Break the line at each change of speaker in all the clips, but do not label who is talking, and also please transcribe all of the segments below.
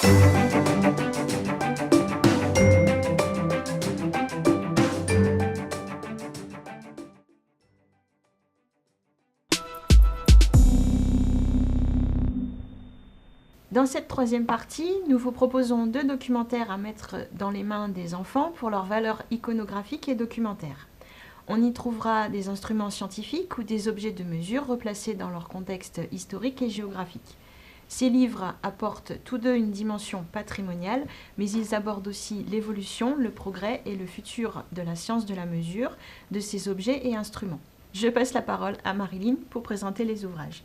Dans cette troisième partie, nous vous proposons 2 documentaires à mettre dans les mains des enfants pour leur valeur iconographique et documentaire. On y trouvera des instruments scientifiques ou des objets de mesure replacés dans leur contexte historique et géographique. Ces livres apportent tous deux une dimension patrimoniale, mais ils abordent aussi l'évolution, le progrès et le futur de la science de la mesure, de ces objets et instruments. Je passe la parole à Marilyn pour présenter les ouvrages.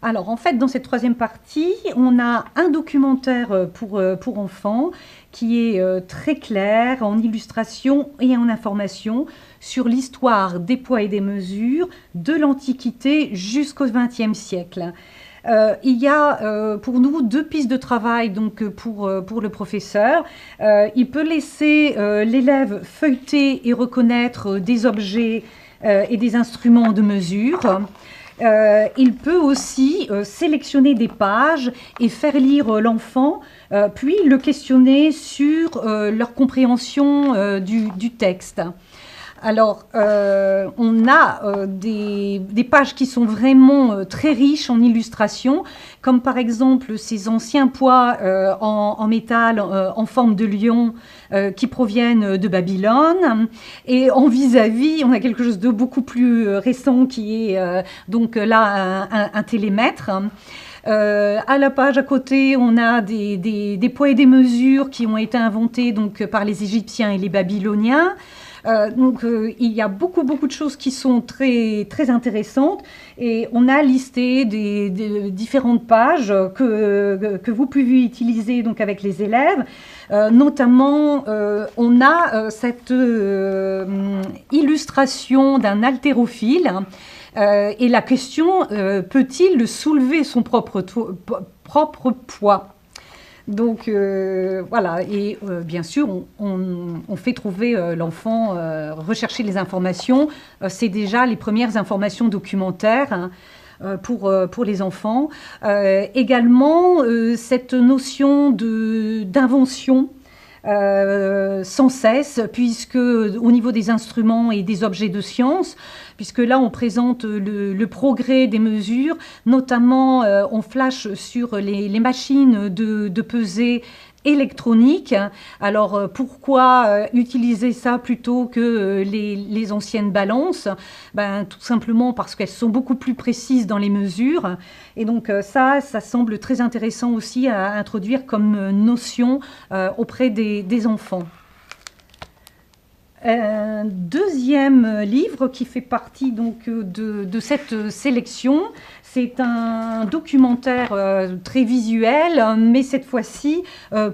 Alors en fait, dans cette troisième partie, on a un documentaire pour enfants qui est très clair en illustration et en information sur l'histoire des poids et des mesures de l'Antiquité jusqu'au XXe siècle. Il y a pour nous 2 pistes de travail donc, pour le professeur. Il peut laisser l'élève feuilleter et reconnaître des objets et des instruments de mesure. Il peut aussi sélectionner des pages et faire lire l'enfant, puis le questionner sur leur compréhension du texte. Alors, on a des pages qui sont vraiment très riches en illustrations, comme par exemple ces anciens poids en métal en forme de lion qui proviennent de Babylone. Et en vis-à-vis, on a quelque chose de beaucoup plus récent qui est donc là un télémètre. À la page à côté, on a des poids et des mesures qui ont été inventés donc, par les Égyptiens et les Babyloniens. Il y a beaucoup de choses qui sont très, très intéressantes et on a listé des différentes pages que vous pouvez utiliser donc, avec les élèves. Notamment, on a cette illustration d'un haltérophile et la question, peut-il soulever son propre poids ? Donc voilà, et bien sûr, on fait trouver l'enfant, rechercher les informations. C'est déjà les premières informations documentaires pour les enfants. Également, cette notion d'invention sans cesse, puisque au niveau des instruments et des objets de science, puisque là on présente le progrès des mesures, notamment on flash sur les machines de pesée électronique. Alors pourquoi utiliser ça plutôt que les anciennes balances ? Tout simplement parce qu'elles sont beaucoup plus précises dans les mesures. Et donc ça semble très intéressant aussi à introduire comme notion auprès des enfants. Un deuxième livre qui fait partie donc, de cette sélection, c'est un documentaire très visuel, mais cette fois-ci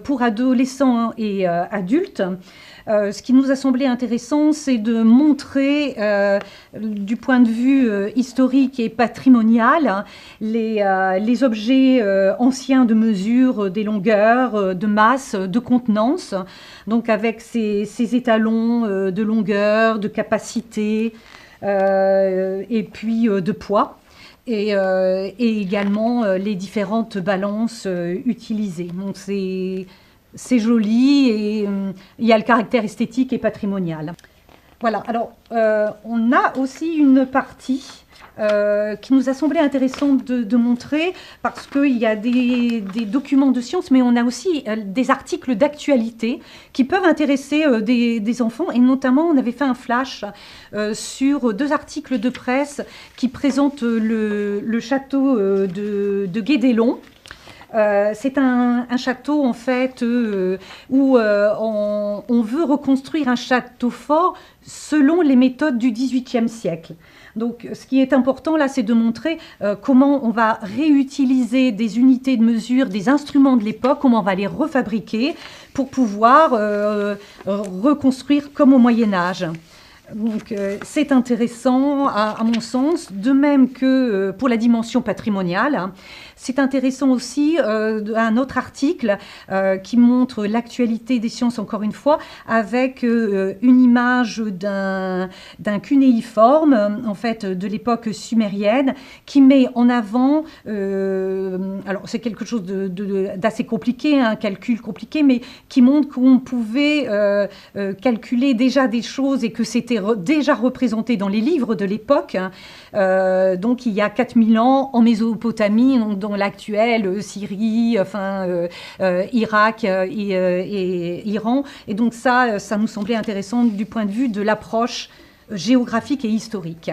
pour adolescents et adultes. Ce qui nous a semblé intéressant, c'est de montrer du point de vue historique et patrimonial les objets anciens de mesure des longueurs, de masse, de contenance, donc avec ces étalons de longueur, de capacité et puis de poids. Et également les différentes balances utilisées. Donc c'est joli et il y a le caractère esthétique et patrimonial. Voilà, alors on a aussi une partie qui nous a semblé intéressante de montrer parce qu'il y a des documents de science, mais on a aussi des articles d'actualité qui peuvent intéresser des enfants. Et notamment, on avait fait un flash sur 2 articles de presse qui présentent le château de Guédelon. C'est un château en fait où on veut reconstruire un château fort selon les méthodes du XVIIIe siècle. Donc ce qui est important là, c'est de montrer comment on va réutiliser des unités de mesure, des instruments de l'époque, comment on va les refabriquer pour pouvoir reconstruire comme au Moyen-Âge. Donc c'est intéressant à mon sens, de même que pour la dimension patrimoniale, C'est intéressant aussi un autre article qui montre l'actualité des sciences, encore une fois, avec une image d'un cunéiforme, en fait, de l'époque sumérienne, qui met en avant, alors c'est quelque chose d'assez compliqué, un calcul compliqué, mais qui montre qu'on pouvait calculer déjà des choses et que c'était déjà représenté dans les livres de l'époque. Donc il y a 4000 ans en Mésopotamie, donc dans l'actuelle Syrie, Irak et Iran. Et donc ça nous semblait intéressant du point de vue de l'approche géographique et historique.